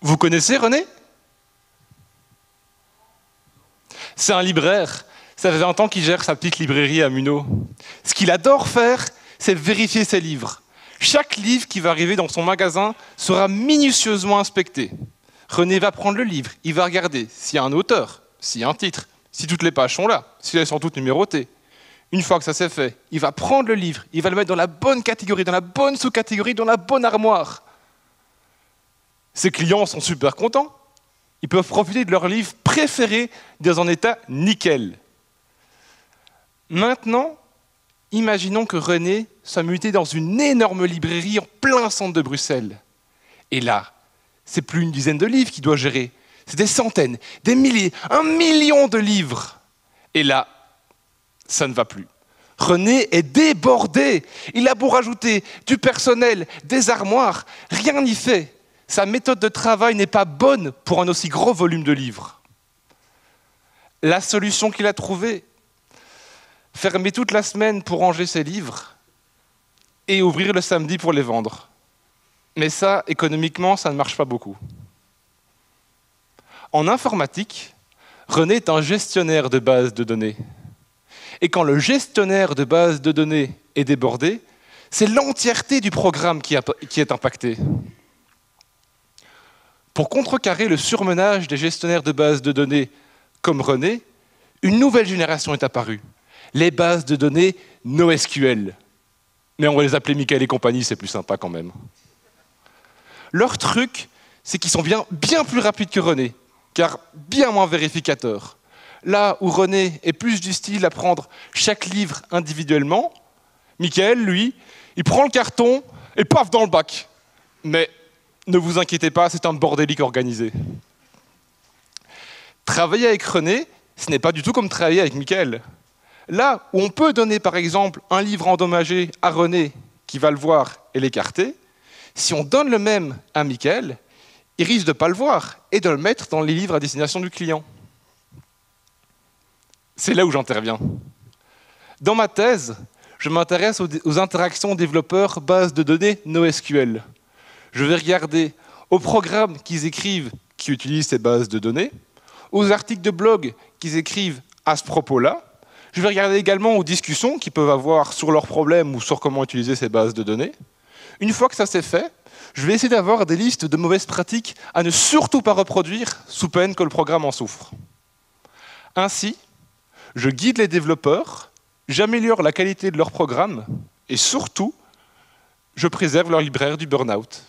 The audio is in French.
Vous connaissez René? C'est un libraire. Ça fait 20 ans qu'il gère sa petite librairie à Munod. Ce qu'il adore faire, c'est vérifier ses livres. Chaque livre qui va arriver dans son magasin sera minutieusement inspecté. René va prendre le livre, il va regarder s'il y a un auteur, s'il y a un titre, si toutes les pages sont là, si elles sont toutes numérotées. Une fois que ça c'est fait, il va prendre le livre, il va le mettre dans la bonne catégorie, dans la bonne sous-catégorie, dans la bonne armoire. Ses clients sont super contents. Ils peuvent profiter de leur livre préféré dans un état nickel. Maintenant, imaginons que René soit muté dans une énorme librairie en plein centre de Bruxelles. Et là, c'est plus une dizaine de livres qu'il doit gérer. C'est des centaines, des milliers, 1 million de livres. Et là, ça ne va plus. René est débordé. Il a beau rajouter du personnel, des armoires, rien n'y fait. Sa méthode de travail n'est pas bonne pour un aussi gros volume de livres. La solution qu'il a trouvée, fermer toute la semaine pour ranger ses livres et ouvrir le samedi pour les vendre. Mais ça, économiquement, ça ne marche pas beaucoup. En informatique, René est un gestionnaire de bases de données. Et quand le gestionnaire de bases de données est débordé, c'est l'entièreté du programme qui est impactée. Pour contrecarrer le surmenage des gestionnaires de bases de données comme René, une nouvelle génération est apparue. Les bases de données NoSQL. Mais on va les appeler Michael et compagnie, c'est plus sympa quand même. Leur truc, c'est qu'ils sont bien plus rapides que René, car bien moins vérificateurs. Là où René est plus du style à prendre chaque livre individuellement, Michael, lui, il prend le carton et paf dans le bac. Mais ne vous inquiétez pas, c'est un bordélique organisé. Travailler avec René, ce n'est pas du tout comme travailler avec Michael. Là où on peut donner par exemple un livre endommagé à René qui va le voir et l'écarter, si on donne le même à Michael, il risque de ne pas le voir et de le mettre dans les livres à destination du client. C'est là où j'interviens. Dans ma thèse, je m'intéresse aux interactions développeurs base de données NoSQL. Je vais regarder aux programmes qu'ils écrivent qui utilisent ces bases de données, aux articles de blog qu'ils écrivent à ce propos-là. Je vais regarder également aux discussions qu'ils peuvent avoir sur leurs problèmes ou sur comment utiliser ces bases de données. Une fois que ça c'est fait, je vais essayer d'avoir des listes de mauvaises pratiques à ne surtout pas reproduire sous peine que le programme en souffre. Ainsi, je guide les développeurs, j'améliore la qualité de leur programme et surtout, je préserve leur libraire du burn-out.